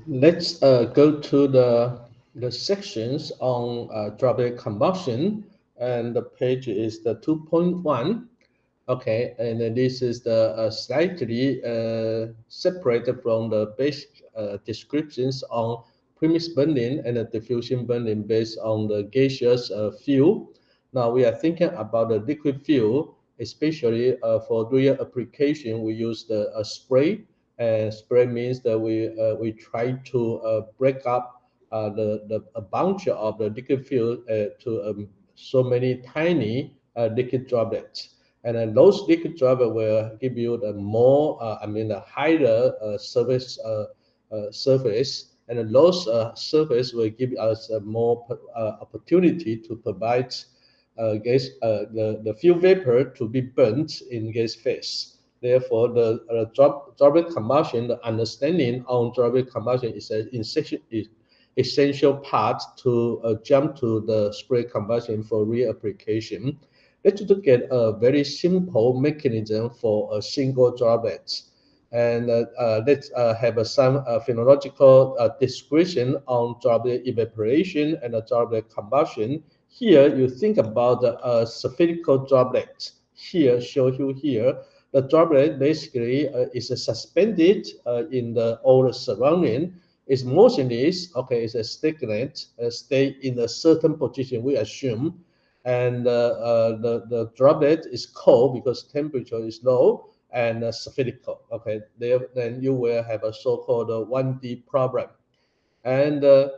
Let's go to the sections on droplet combustion, and the page is the 2.1. Okay, and then this is the slightly separated from the basic descriptions on premise burning and the diffusion burning based on the gaseous fuel. Now we are thinking about the liquid fuel, especially for real application. We use the spray, and spray means that we try to break up a bunch of the liquid fuel to so many tiny liquid droplets. And then those liquid droplets will give you the more, the higher surface, and then those surface will give us a more opportunity to provide gas, the fuel vapor to be burnt in gas phase. Therefore, the droplet combustion, the understanding on droplet combustion is an essential part to jump to the spray combustion for real application. Let's look at a very simple mechanism for a single droplet. And let's have some phenological description on droplet evaporation and droplet combustion. Here, you think about the spherical droplet. Here, show you here, the droplet basically is suspended in the all surrounding. Its motionless, okay, it's a stagnant, stay in a certain position, we assume, and the droplet is cold because temperature is low and spherical. Okay, there then you will have a so-called 1D problem. And the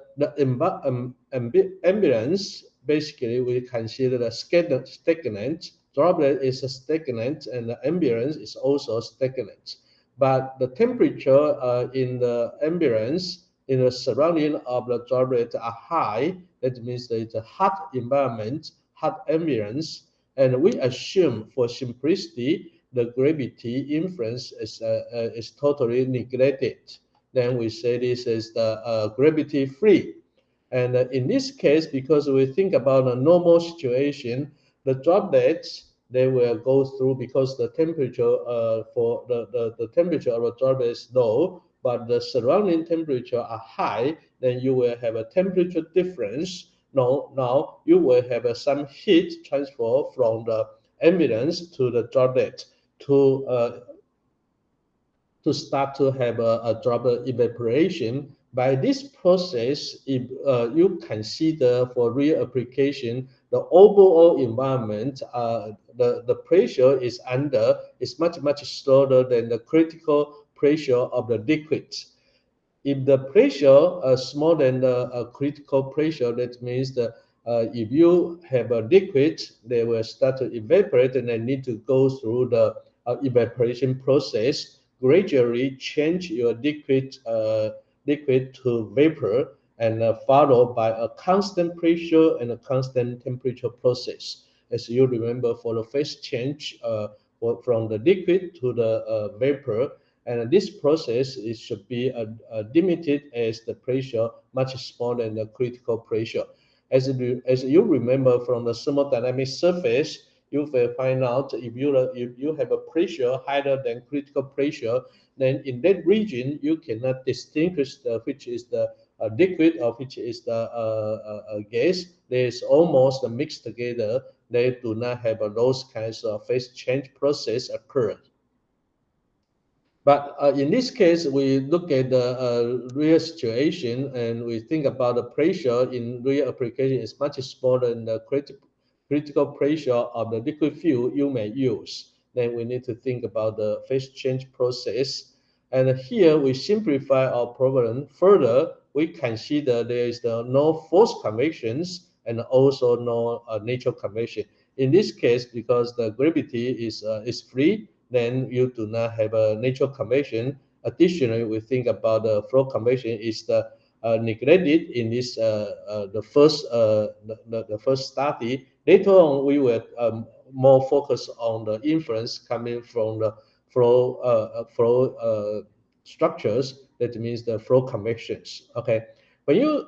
ambulance, basically, we consider the stagnant. Droplet is a stagnant, and the ambulance is also stagnant. But the temperature in the ambulance, in the surrounding of the droplet, are high. That means that it's a hot environment, hot ambulance. And we assume, for simplicity, the gravity influence is totally neglected. Then we say this is the gravity free. And in this case, because we think about a normal situation, the droplets, they will go through because the temperature for the temperature of the droplet is low, but the surrounding temperature are high, then you will have a temperature difference. Now you will have some heat transfer from the ambulance to the droplet to start to have a droplet evaporation. By this process, if you consider for real application, the overall environment, the pressure is much slower than the critical pressure of the liquid. If the pressure is more than the critical pressure, that means that if you have a liquid, they will start to evaporate and they need to go through the evaporation process, gradually change your liquid to vapor, and followed by a constant pressure and a constant temperature process. As you remember, for the phase change from the liquid to the vapor, and this process should be limited as the pressure much smaller than the critical pressure. As you remember from the thermodynamic surface, you will find out if you have a pressure higher than critical pressure, then in that region you cannot distinguish which is the liquid or which is the gas. They is almost mixed together. They do not have those kinds of phase change process occur. But in this case, we look at the real situation and we think about the pressure in real application is much smaller than the critical pressure of the liquid fuel you may use. Then we need to think about the phase change process. And here we simplify our problem further. We consider there is no forced convections and also no natural convection. In this case, because the gravity is free, then you do not have a natural convection. Additionally, we think about the flow convection is the neglected in this the first study. Later on, we will more focus on the influence coming from the flow structures. That means the flow convections. Okay, when you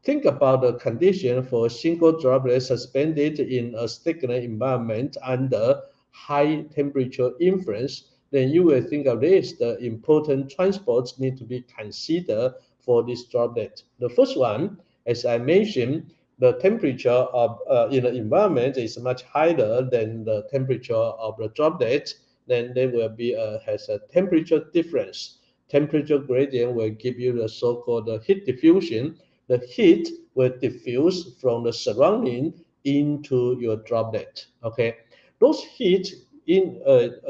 think about the condition for a single droplet suspended in a stagnant environment under high temperature influence, then you will think of this, the important transports need to be considered for this droplet. The first one, as I mentioned, the temperature of in the environment is much higher than the temperature of the droplet. Then there will be has a temperature difference. Temperature gradient will give you the so-called heat diffusion. The heat will diffuse from the surrounding into your droplet. Okay, those heat in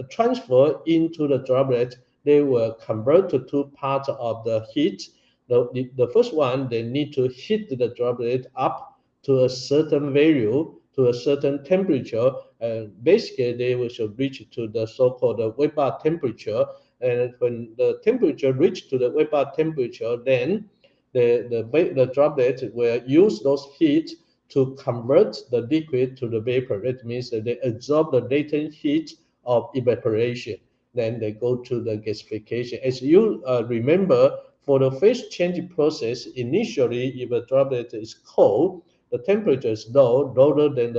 transfer into the droplet, they will convert to two parts of the heat. The first one, they need to heat the droplet up to a certain value, to a certain temperature, and basically they will should reach to the so-called vapor temperature. And when the temperature reach to the vapor temperature, then the droplet will use those heat to convert the liquid to the vapor. That means that they absorb the latent heat of evaporation. Then they go to the gasification. As you remember, for the phase change process, initially, if a droplet is cold, the temperature is low, lower than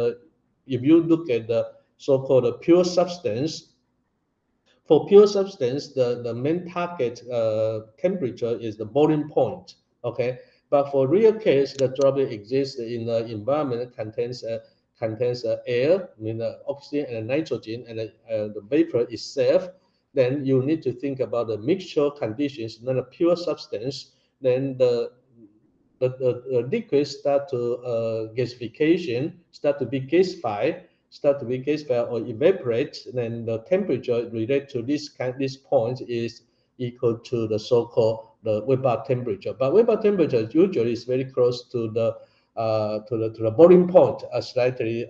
if you look at the so-called pure substance. For pure substance, the main target temperature is the boiling point. Okay, but for real case, the droplet exists in the environment contains air, I mean oxygen and nitrogen, and the vapor itself. Then you need to think about the mixture conditions, not a pure substance. Then the liquid start to gasification, start to be gasified or evaporate, then the temperature related to this point is equal to the so-called the vapor temperature. But vapor temperature usually is very close to the boiling point, slightly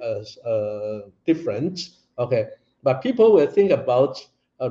different. Okay, but people will think about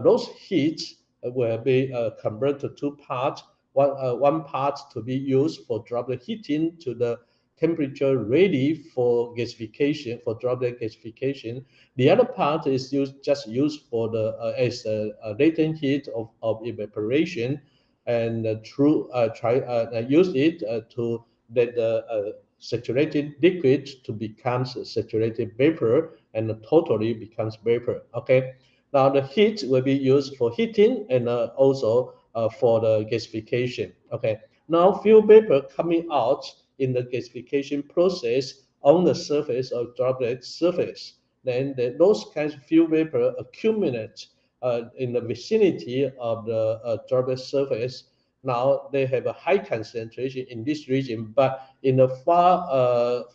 those heats will be converted to two parts. One part to be used for droplet heating to the temperature ready for gasification, for droplet gasification. The other part is just used for the as a latent heat of evaporation, and use it to let the saturated liquid to become saturated vapor and totally becomes vapor. Okay. Now the heat will be used for heating and also for the gasification. Okay. Now fuel vapor coming out in the gasification process on the surface of droplet surface. Then those kinds of fuel vapor accumulate in the vicinity of the droplet surface. Now they have a high concentration in this region, but in the far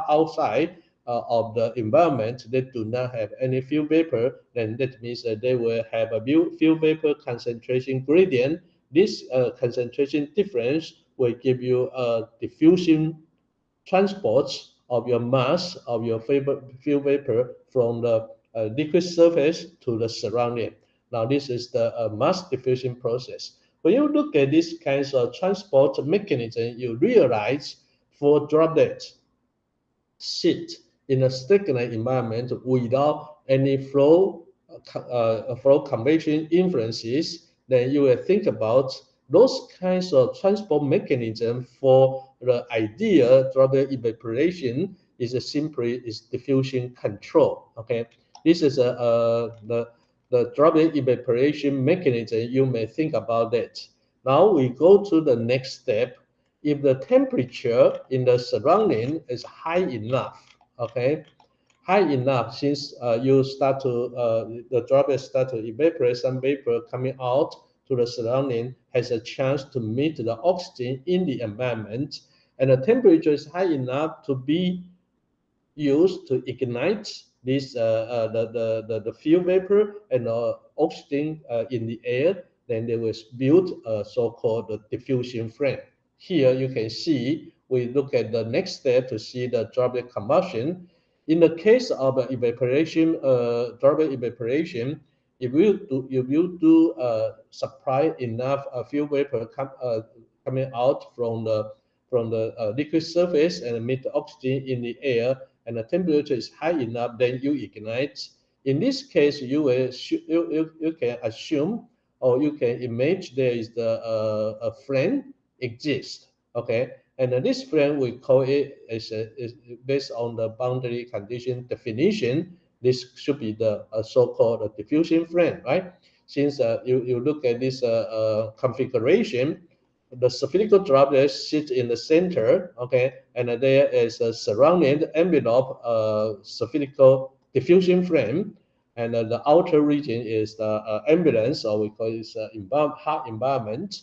outside of the environment, they do not have any fuel vapor. Then that means that they will have a fuel vapor concentration gradient. This concentration difference will give you a diffusion transports of your mass of your fuel vapor from the liquid surface to the surrounding. Now, this is the mass diffusion process. When you look at these kinds of transport mechanism, you realize for droplets sit in a stagnant environment without any flow convection influences, then you will think about those kinds of transport mechanism for the ideal droplet evaporation is simply diffusion control. Okay, this is the droplet evaporation mechanism. You may think about that. Now we go to the next step. If the temperature in the surrounding is high enough, okay, high enough, since the droplet start to evaporate, some vapor coming out to the surrounding has a chance to meet the oxygen in the environment, and the temperature is high enough to be used to ignite this the fuel vapor and oxygen in the air. Then they will build a so-called diffusion flame. Here you can see, we look at the next step to see the droplet combustion. In the case of evaporation, droplet evaporation, if you do supply enough fuel vapor coming out from the liquid surface and emit the oxygen in the air, and the temperature is high enough, then you ignite. In this case, you can assume or you can imagine there is a flame exists. Okay, and this flame we call it is based on the boundary condition definition. This should be the so-called diffusion flame, right? Since you look at this configuration, the spherical droplet sits in the center, okay, and there is a surrounding envelope spherical diffusion frame, and the outer region is the ambulance, or we call it hard environment.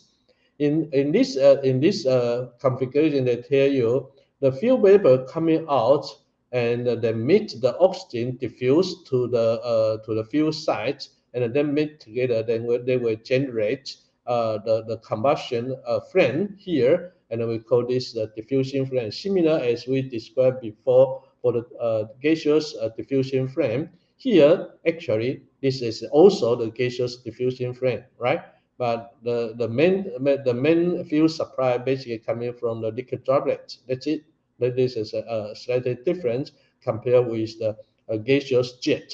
In this configuration, they tell you the fuel vapor coming out and they meet the oxygen diffuse to the fuel site, and then meet together. Then they will generate the combustion flame here, and we call this the diffusion flame, similar as we described before for the gaseous diffusion flame. Here, actually, this is also the gaseous diffusion flame, right? But the main fuel supply basically coming from the liquid droplet. That's it. This is a slightly different compared with the gaseous jet.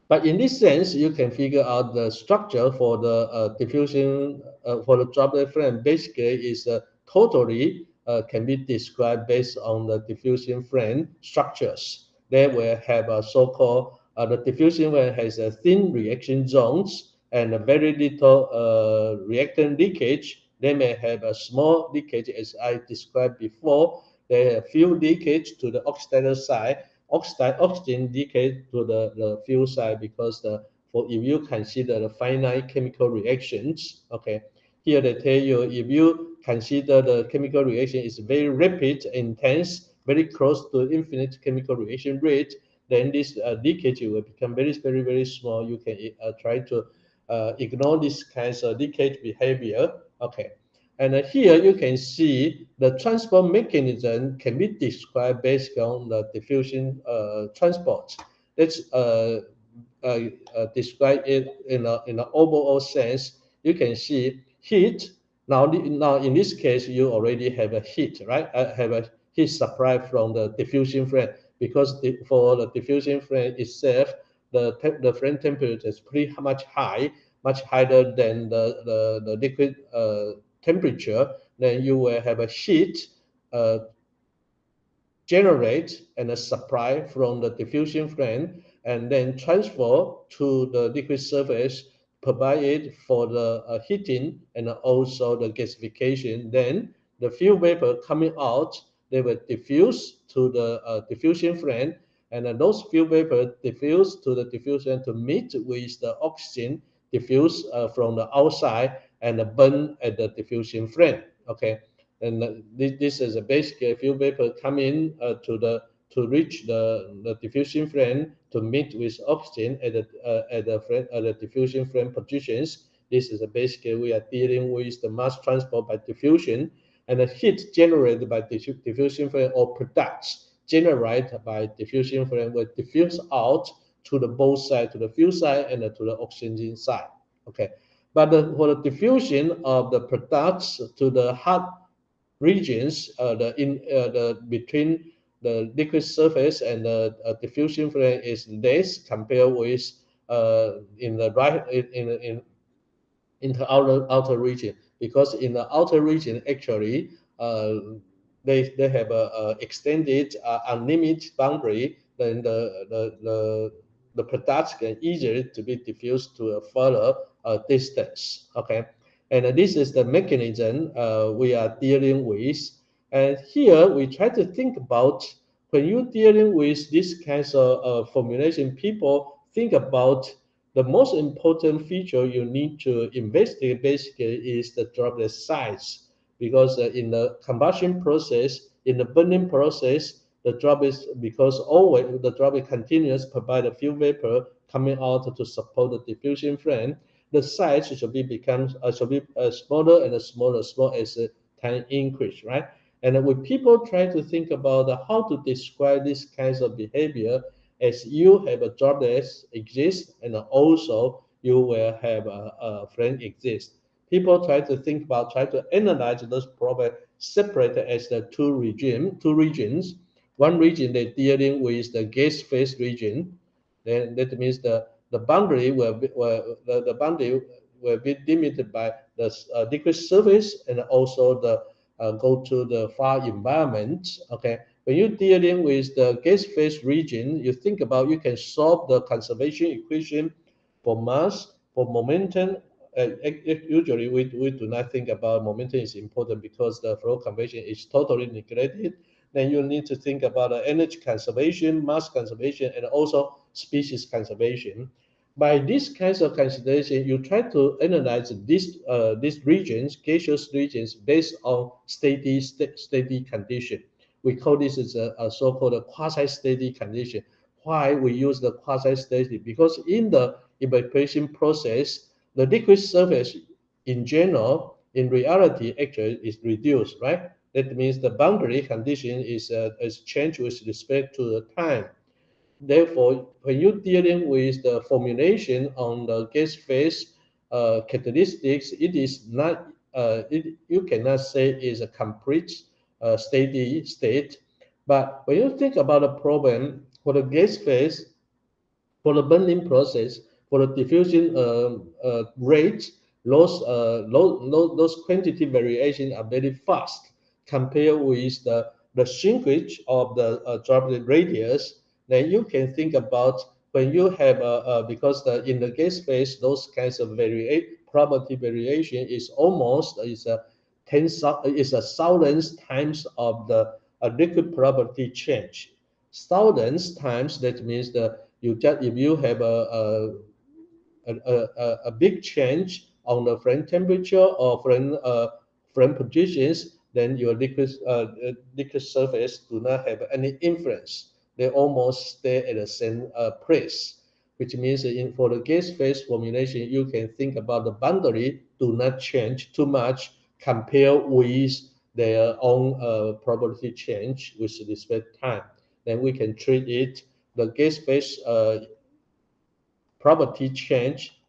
But in this sense, you can figure out the structure for the diffusion for the droplet flame. Basically, is totally can be described based on the diffusion flame structures. They will have a so-called the diffusion flame has a thin reaction zones and a very little reactant leakage. They may have a small leakage, as I described before. They have few leakage to the oxidizer side, oxygen decay to the fuel side, because for if you consider the finite chemical reactions, okay, here they tell you if you consider the chemical reaction is very rapid, intense, very close to infinite chemical reaction rate, then this leakage will become very small. You can try to ignore this kinds of leakage behavior, okay. And here you can see the transport mechanism can be described based on the diffusion transport. Let's describe it in an overall sense. You can see heat. Now in this case, you already have a heat, right? I have a heat supply from the diffusion flame, because for the diffusion flame itself, the flame temperature is pretty much high, much higher than the liquid temperature. Then you will have a heat uh, generate and a supply from the diffusion flame, and then transfer to the liquid surface, provide it for the heating and also the gasification. Then the fuel vapor coming out, they will diffuse to the diffusion flame, and those fuel vapor diffuse to the diffusion to meet with the oxygen diffuse from the outside and burn at the diffusion flame. Okay, and this is a basic fuel vapor come in to reach the diffusion flame to meet with oxygen at the diffusion flame positions. This is a basically we are dealing with the mass transport by diffusion, and the heat generated by diffusion flame or products generated by diffusion flame will diffuse out to the both side, to the fuel side and to the oxygen side. Okay, but for the diffusion of the products to the hot regions, the between the liquid surface and the diffusion flame is less compared with in the right in the outer region, because in the outer region actually they have a extended unlimited boundary. Then the products can easier to be diffused to a further distance, okay. And this is the mechanism we are dealing with. And here we try to think about when you're dealing with this kinds of formulation, people think about the most important feature you need to investigate basically is the droplet size, because in the combustion process, in the burning process, the droplet, because always the droplet continues provide a fuel vapor coming out to support the diffusion flame, the size should be smaller and smaller, small as time increase, right? And when people try to think about how to describe this kinds of behavior, as you have a droplets exist and also you will have a flame exist. People try to think about, try to analyze those problems separated as the two regions. One region they're dealing with the gas phase region. Then that means the boundary the boundary will be limited by the liquid surface and also the go to the far environment. Okay, when you're dealing with the gas phase region, you think about you can solve the conservation equation for mass, for momentum, usually we do not think about momentum is important because the flow conservation is totally neglected. Then you need to think about energy conservation, mass conservation, and also species conservation. By these kinds of consideration, you try to analyze these regions, gaseous regions, based on steady condition. We call this as a so-called quasi-steady condition. Why we use the quasi-steady? Because in the evaporation process, the liquid surface in general, in reality, actually is reduced, right? That means the boundary condition is changed with respect to the time. Therefore, when you're dealing with the formulation on the gas phase characteristics, it is not, you cannot say is a complete steady state. But when you think about a problem for the gas phase, for the burning process, for the diffusion rate, those quantity variation are very fast compared with the shrinkage of the droplet radius. Then you can think about when you have because in the gas phase, those kinds of property variation is almost is a thousands times of the liquid property change. Thousands times, that means you just if you have a big change on the flame temperature or flame positions, then your liquid surface do not have any influence. They almost stay at the same place, which means for the gas phase formulation, you can think about the boundary do not change too much compared with their own probability change with respect to time. Then we can treat it the gas phase property change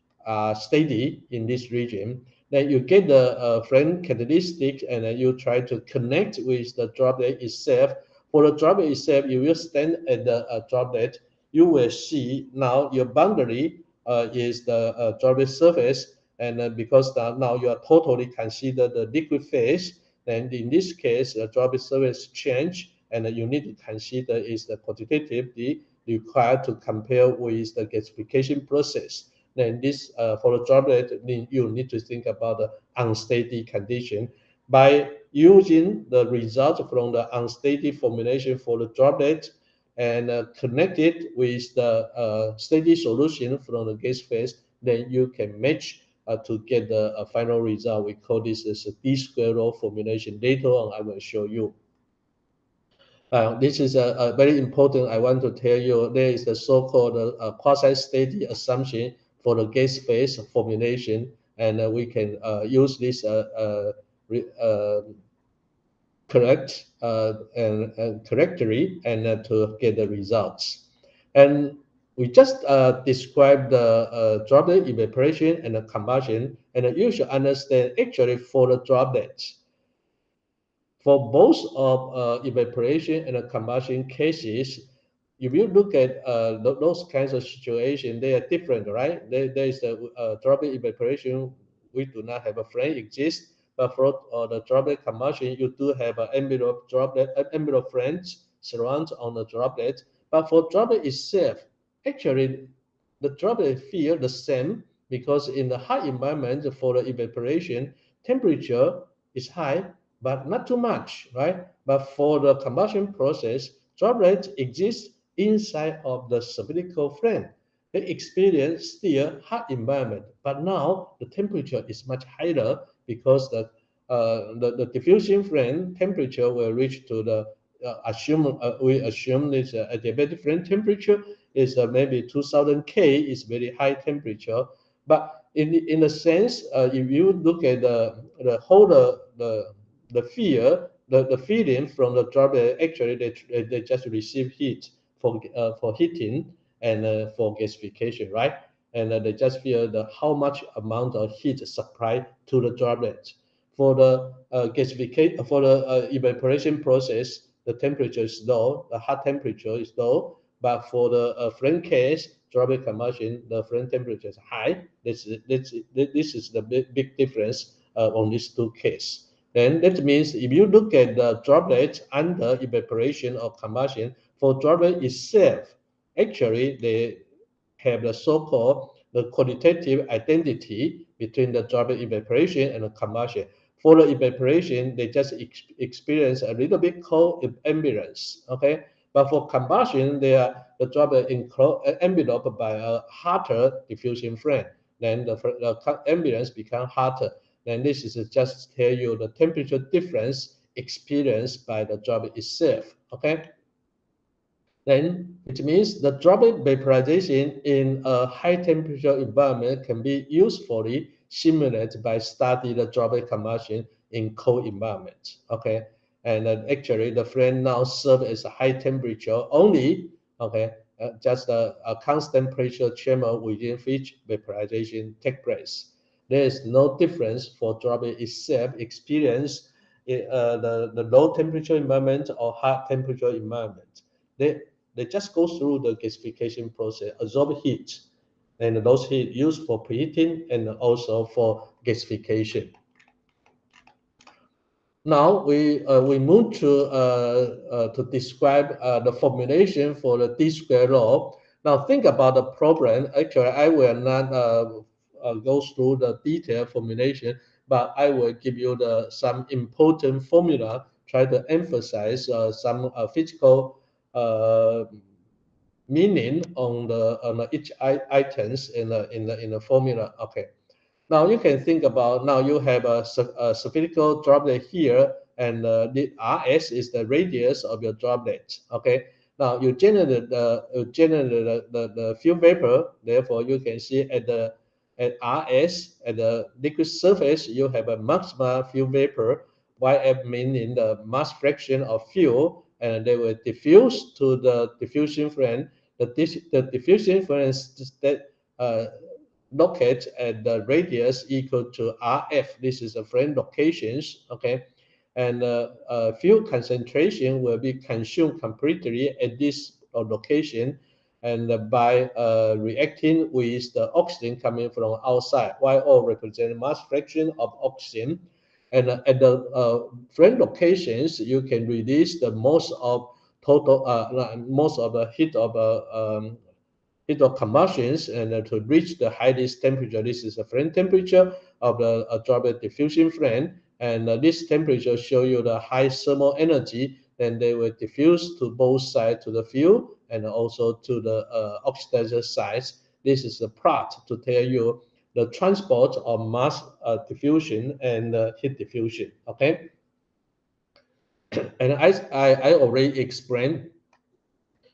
steady in this region. Then you get the flame characteristic, and then you try to connect with the droplet itself. For the droplet itself, you will stand at the droplet. You will see now your boundary is the droplet surface, and because now you are totally consider the liquid phase, then in this case, the droplet surface change, and you need to consider is the quantitatively required to compare with the gasification process. Then this for the droplet, you need to think about the unsteady condition. By using the result from the unsteady formulation for the droplet and connect it with the steady solution from the gas phase, then you can match to get the final result. We call this as a D-square law formulation. Later on, I will show you. This is a very important. I want to tell you there is the so-called quasi-steady assumption for the gas phase formulation, and we can use this correct and correctly and to get the results. And we just described the droplet evaporation and the combustion, and you should understand actually for the droplets. For both of evaporation and combustion cases, if you look at those kinds of situations, they are different, right? There is the droplet evaporation, we do not have a flame exist, but for the droplet combustion, you do have an envelope flames surround on the droplet. But for droplet itself, actually, the droplet feel the same because in the hot environment for the evaporation, temperature is high, but not too much, right? But for the combustion process, droplets exist inside of the cylindrical flame. They experience still hot environment, but now the temperature is much higher because the diffusion flame temperature will reach to the we assume this adiabatic flame temperature is maybe 2000 K is very high temperature. But in a sense, if you look at the whole the feeling from the droplet, actually they just receive heat for heating and for gasification, right? And they just feel how much amount of heat supply to the droplet. For the gasification, for the evaporation process, the temperature is low, the hot temperature is low, but for the flame case, droplet combustion, the flame temperature is high. This is the big difference on these two cases. Then that means if you look at the droplet under evaporation or combustion, for droplet itself, actually they have the so-called the qualitative identity between the droplet evaporation and the combustion. For the evaporation, they just experience a little bit cold ambience, okay? But for combustion, the droplet enveloped by a hotter diffusion flame. Then the ambience becomes hotter. Then this is just tell you the temperature difference experienced by the droplet itself, okay? Then it means the droplet vaporization in a high temperature environment can be usefully simulated by studying the droplet combustion in cold environment. Okay, and actually the flame now serves as a high temperature only. Okay, just a constant pressure chamber within which vaporization takes place. There is no difference for droplet itself experience in the low temperature environment or high temperature environment. They just go through the gasification process, absorb heat, and those heat used for preheating and also for gasification. Now we move to describe the formulation for the D-square law. Now think about the problem. Actually, I will not go through the detailed formulation, but I will give you some important formula. Try to emphasize some physical meaning on each items in the formula. Okay. Now you can think about, now you have a spherical droplet here, and the RS is the radius of your droplet. Okay. Now you generate the fume vapor. Therefore, you can see at RS at the liquid surface you have a maximum fume vapor. YF meaning the mass fraction of fuel, and they will diffuse to the diffusion flame. The diffusion flame that locate at the radius equal to RF. This is the flame locations, okay? And fuel concentration will be consumed completely at this location, and by reacting with the oxygen coming from outside. YO represents mass fraction of oxygen. And at the flame locations, you can release the most of most of the heat of combustions, and to reach the highest temperature. This is the flame temperature of the droplet diffusion flame, and this temperature show you the high thermal energy, and they will diffuse to both sides, to the fuel and also to the oxidizer sides. This is the plot to tell you the transport of mass diffusion and heat diffusion. Okay, and I already explained.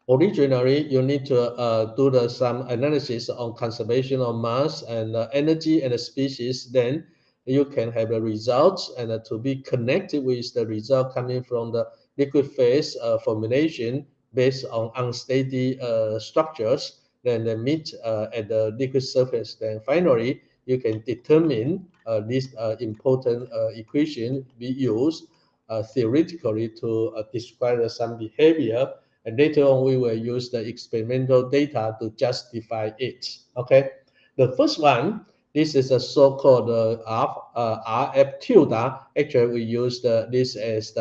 Originally, you need to do some analysis on conservation of mass and energy and species. Then you can have the results, and to be connected with the result coming from the liquid phase formulation based on unsteady structures. Then they meet at the liquid surface. Then finally, you can determine this important equation we use theoretically to describe some behavior, and later on we will use the experimental data to justify it. Okay, the first one, this is a so-called RF tilde. Actually, we use this as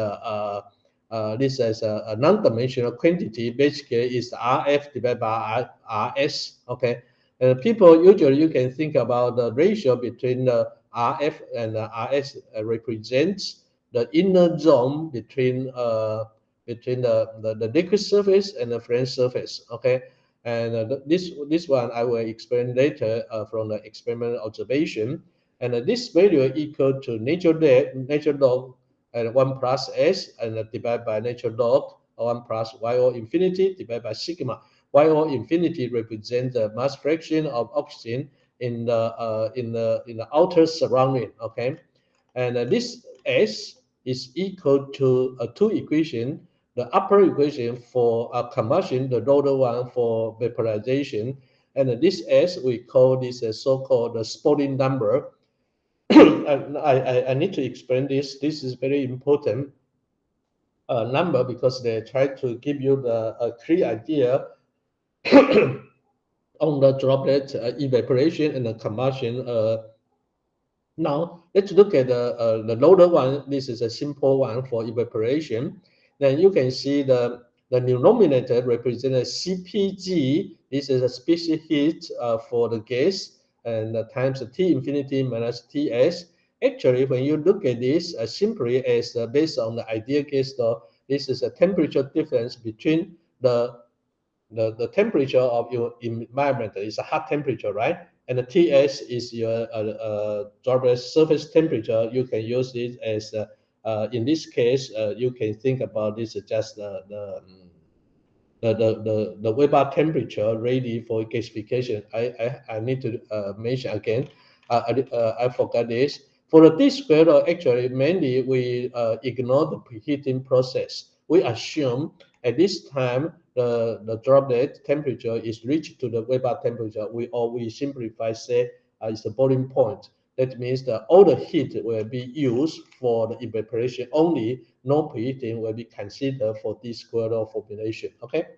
a non-dimensional quantity. Basically, it's RF divided by RS. Okay, and people usually, you can think about the ratio between the RF and the RS represents the inner zone between the liquid surface and the flame surface. Okay, and this one I will explain later from the experimental observation. And this value equal to natural log and 1 plus s, and divided by natural log 1 plus YO infinity divided by sigma. YO infinity represents the mass fraction of oxygen in the outer surrounding. Okay, and this s is equal to two equations. The upper equation for combustion, the lower one for vaporization, and this S we call this a so-called Spalding number. I need to explain this. This is very important number because they try to give you a clear idea on the droplet evaporation and the combustion. Now let's look at the lower one. This is a simple one for evaporation. Then you can see the the denominator represents CPG. This is a specific heat for the gas, and times T infinity minus Ts. Actually, when you look at this simply as based on the ideal gas law, this is a temperature difference between the temperature of your environment. Is a hot temperature, right? And the Ts is your droplet surface temperature. You can use it as in this case, you can think about this as just the Weber temperature ready for gasification. I need to mention again. I forgot this. For the D-squared, actually, mainly we ignore the preheating process. We assume at this time the droplet temperature is reached to the Weber temperature. We simplify say is the boiling point. That means that all the heat will be used for the evaporation only. No preheating will be considered for D-squared formulation. Okay.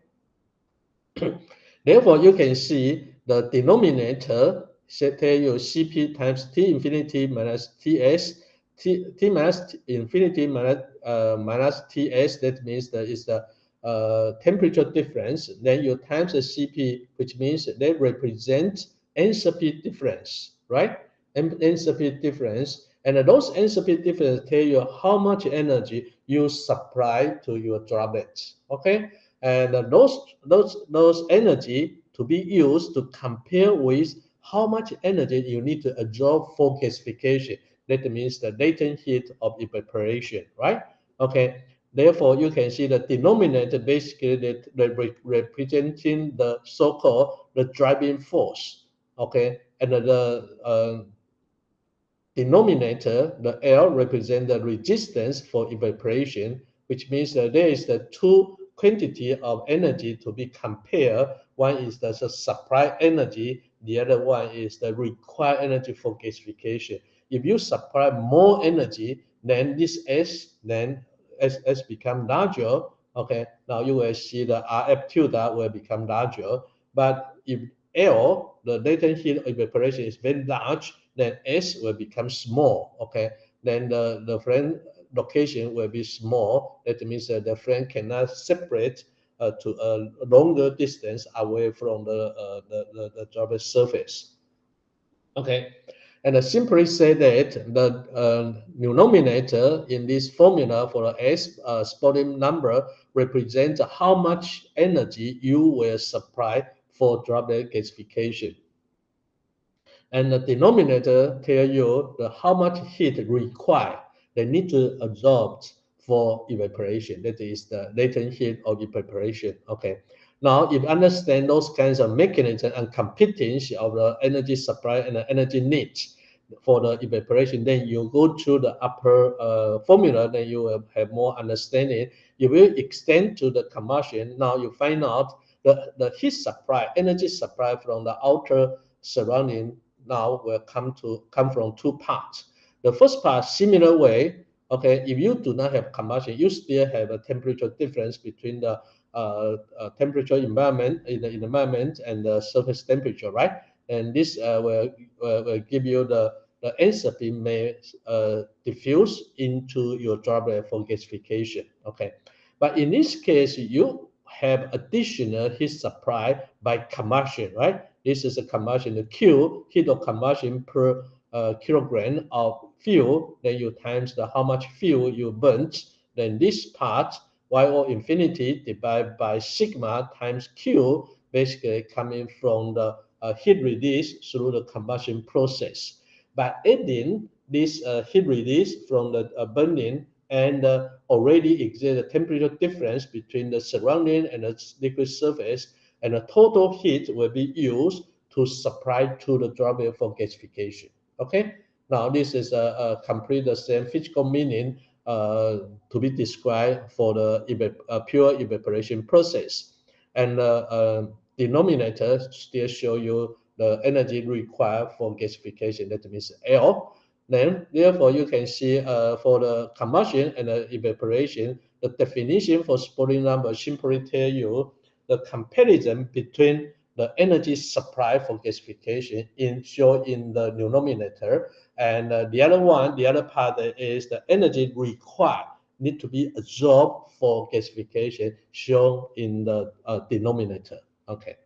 Therefore, you can see the denominator tell you Cp times T infinity minus Ts, T minus infinity minus Ts. That means that is the temperature difference. Then you times the Cp, which means they represent enthalpy difference, right? Enthalpy difference. And those enthalpy difference tell you how much energy you supply to your droplets. Okay, and those energy to be used to compare with how much energy you need to absorb for gasification. That means the latent heat of evaporation, right? Okay. Therefore, you can see the denominator basically representing the so-called the driving force. Okay, and the denominator, the L, represents the resistance for evaporation, which means that there is the two quantity of energy to be compared. One is the supply energy, the other one is the required energy for gasification. If you supply more energy, then this S, then S become larger. Okay, now you will see the RF tilde will become larger. But if L, the latent heat evaporation is very large, then S will become small. Okay, then the flame location will be small. That means that the flame cannot separate to a longer distance away from the droplet surface. Okay, and I simply say that the denominator in this formula for the S spotting number represents how much energy you will supply for droplet gasification. And the denominator tell you how much heat required they need to absorb for evaporation. That is the latent heat of evaporation. Okay. Now, if you understand those kinds of mechanisms and competence of the energy supply and the energy needs for the evaporation, then you go to the upper formula, then you will have more understanding. You will extend to the combustion. Now you find out the heat supply, energy supply from the outer surrounding now will come from two parts. The first part, similar way, okay, if you do not have combustion, you still have a temperature difference between the temperature environment in the environment and the surface temperature, right? And this will give you the enthalpy may diffuse into your droplet for gasification. Okay, but in this case, you have additional heat supply by combustion, right? This is a combustion, the Q, heat of combustion per kilogram of fuel. Then you times how much fuel you burnt. Then this part, YO infinity divided by sigma times Q, basically coming from the heat release through the combustion process. By adding this heat release from the burning and already exist a temperature difference between the surrounding and the liquid surface, and the total heat will be used to supply to the droplet for gasification. Okay, now this is a complete the same physical meaning to be described for the pure evaporation process. And denominator still show you the energy required for gasification. That means L. Then, therefore, you can see for the combustion and the evaporation, the definition for spotting number simply tell you the comparison between the energy supply for gasification shown in the denominator, and the other part is the energy required need to be absorbed for gasification shown in the denominator. Okay.